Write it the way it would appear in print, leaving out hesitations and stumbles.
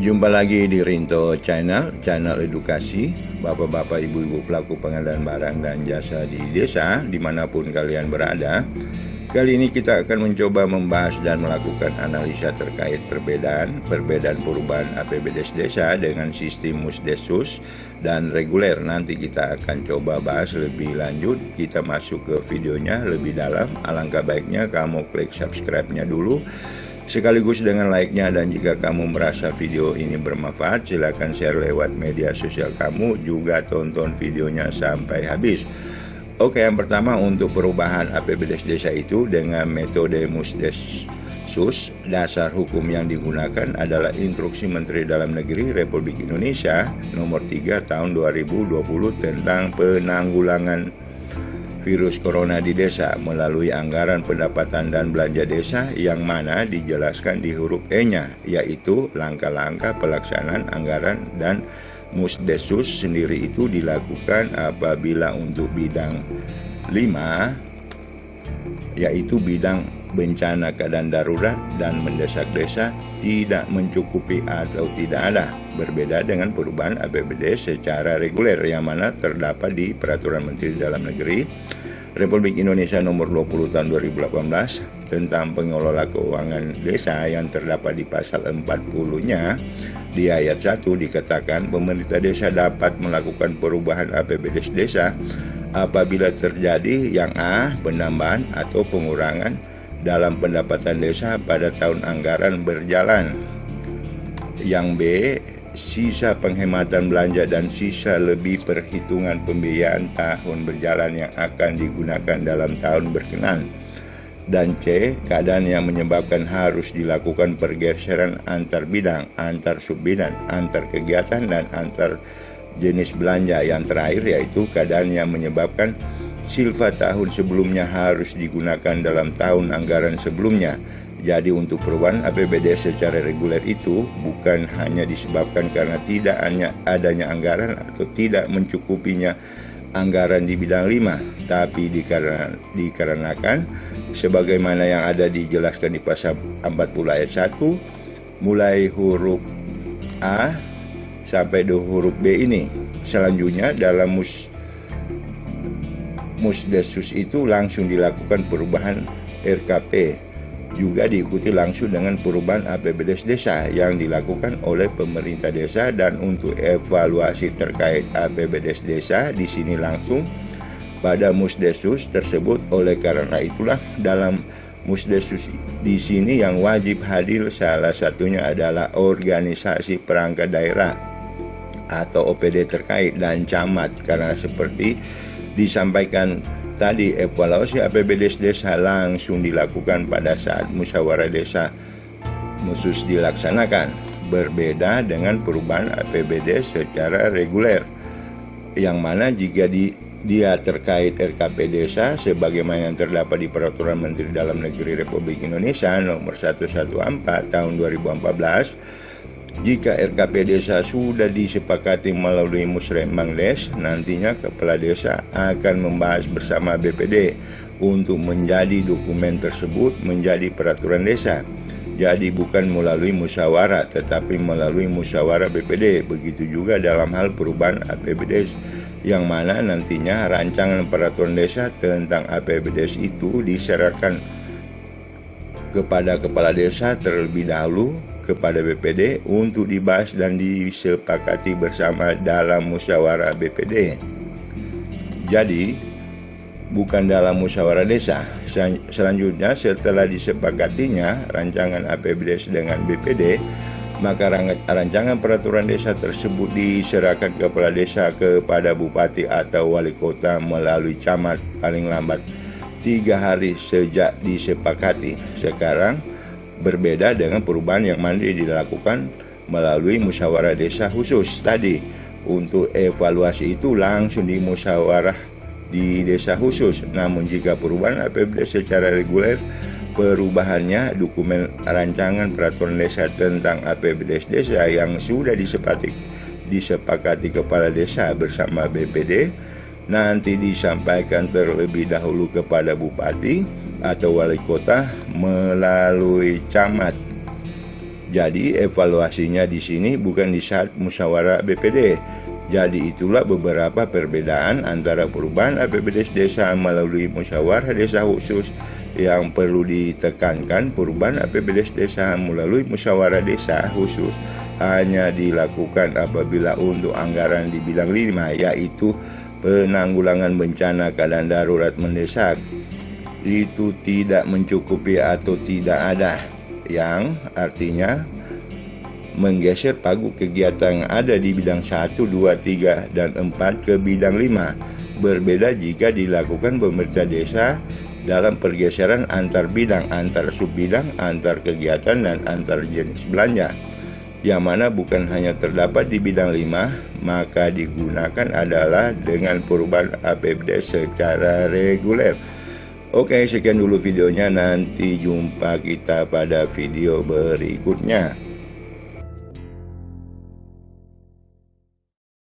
Jumpa lagi di Rinto channel edukasi Bapak-bapak, ibu-ibu pelaku pengadaan barang dan jasa di desa dimanapun kalian berada. Kali ini kita akan mencoba membahas dan melakukan analisa terkait perbedaan perubahan APBDes desa dengan sistem Musdesus dan reguler. Nanti kita akan coba bahas lebih lanjut. Kita masuk ke videonya lebih dalam. Alangkah baiknya kamu klik subscribe-nya dulu sekaligus dengan like-nya, dan jika kamu merasa video ini bermanfaat, silakan share lewat media sosial kamu, juga tonton videonya sampai habis. Oke, yang pertama untuk perubahan APBDes desa itu dengan metode Musdesus. Dasar hukum yang digunakan adalah Instruksi Menteri Dalam Negeri Republik Indonesia Nomor 3 Tahun 2020 tentang penanggulangan virus corona di desa melalui anggaran pendapatan dan belanja desa, yang mana dijelaskan di huruf E-nya, yaitu langkah-langkah pelaksanaan anggaran. Dan Musdesus sendiri itu dilakukan apabila untuk bidang 5, yaitu bidang bencana keadaan darurat dan mendesak desa, tidak mencukupi atau tidak ada, berbeda dengan perubahan APBD secara reguler yang mana terdapat di Peraturan Menteri Dalam Negeri Republik Indonesia Nomor 20 Tahun 2018 tentang pengelola keuangan desa, yang terdapat di pasal 40-nya. Di ayat 1 dikatakan pemerintah desa dapat melakukan perubahan APBDes desa apabila terjadi yang A, penambahan atau pengurangan dalam pendapatan desa pada tahun anggaran berjalan, yang B, sisa penghematan belanja dan sisa lebih perhitungan pembiayaan tahun berjalan yang akan digunakan dalam tahun berkenan, dan C, keadaan yang menyebabkan harus dilakukan pergeseran antar bidang, antar subbidang, antar kegiatan, dan antar jenis belanja. Yang terakhir yaitu keadaan yang menyebabkan silva tahun sebelumnya harus digunakan dalam tahun anggaran sebelumnya. Jadi untuk perubahan APBD secara reguler itu bukan hanya disebabkan karena tidak hanya adanya anggaran atau tidak mencukupinya anggaran di bidang 5, tapi dikarenakan sebagaimana yang ada dijelaskan di pasal 40 ayat 1 mulai huruf A sampai huruf B ini. Selanjutnya dalam Musdesus itu langsung dilakukan perubahan RKP, juga diikuti langsung dengan perubahan APBDes desa yang dilakukan oleh pemerintah desa. Dan untuk evaluasi terkait APBDes desa di sini langsung pada Musdesus tersebut. Oleh karena itulah dalam Musdesus di sini yang wajib hadir salah satunya adalah organisasi perangkat daerah atau OPD terkait dan camat, karena seperti disampaikan tadi, evaluasi APBDes desa langsung dilakukan pada saat musyawarah desa khusus dilaksanakan, berbeda dengan perubahan APBD secara reguler, yang mana jika dia terkait RKP desa sebagaimana yang terdapat di Peraturan Menteri Dalam Negeri Republik Indonesia Nomor 114 Tahun 2014. Jika RKP desa sudah disepakati melalui Musrembangdes, nantinya kepala desa akan membahas bersama BPD untuk menjadi dokumen tersebut menjadi peraturan desa. Jadi bukan melalui musyawarah, tetapi melalui musyawarah BPD. Begitu juga dalam hal perubahan APBDes, yang mana nantinya rancangan peraturan desa tentang APBDes itu diserahkan kepada kepala desa terlebih dahulu kepada BPD untuk dibahas dan disepakati bersama dalam musyawarah BPD. Jadi bukan dalam musyawarah desa. Selanjutnya setelah disepakatinya rancangan APBDes dengan BPD, maka rancangan peraturan desa tersebut diserahkan kepala desa kepada bupati atau wali kota melalui camat paling lambat 3 hari sejak disepakati. Sekarang berbeda dengan perubahan yang mandiri dilakukan melalui musyawarah desa khusus tadi. Untuk evaluasi itu langsung di musyawarah di desa khusus. Namun jika perubahan APBD secara reguler, perubahannya dokumen rancangan peraturan desa tentang APBDes desa yang sudah disepakati kepala desa bersama BPD, nanti disampaikan terlebih dahulu kepada bupati atau wali kota melalui camat. Jadi evaluasinya di sini bukan di saat musyawarah BPD. Jadi itulah beberapa perbedaan antara perubahan APBD desa melalui musyawarah desa khusus yang perlu ditekankan. Perubahan APBD desa melalui musyawarah desa khusus hanya dilakukan apabila untuk anggaran di bidang 5, yaitu penanggulangan bencana keadaan darurat mendesak, itu tidak mencukupi atau tidak ada, yang artinya menggeser pagu kegiatan yang ada di bidang 1, 2, 3, dan 4 ke bidang 5. Berbeda jika dilakukan pemerintah desa dalam pergeseran antar bidang, antar subbidang, antar kegiatan, dan antar jenis belanja, yang mana bukan hanya terdapat di bidang 5, maka digunakan adalah dengan perubahan APBD secara reguler. Oke, sekian dulu videonya, nanti jumpa kita pada video berikutnya.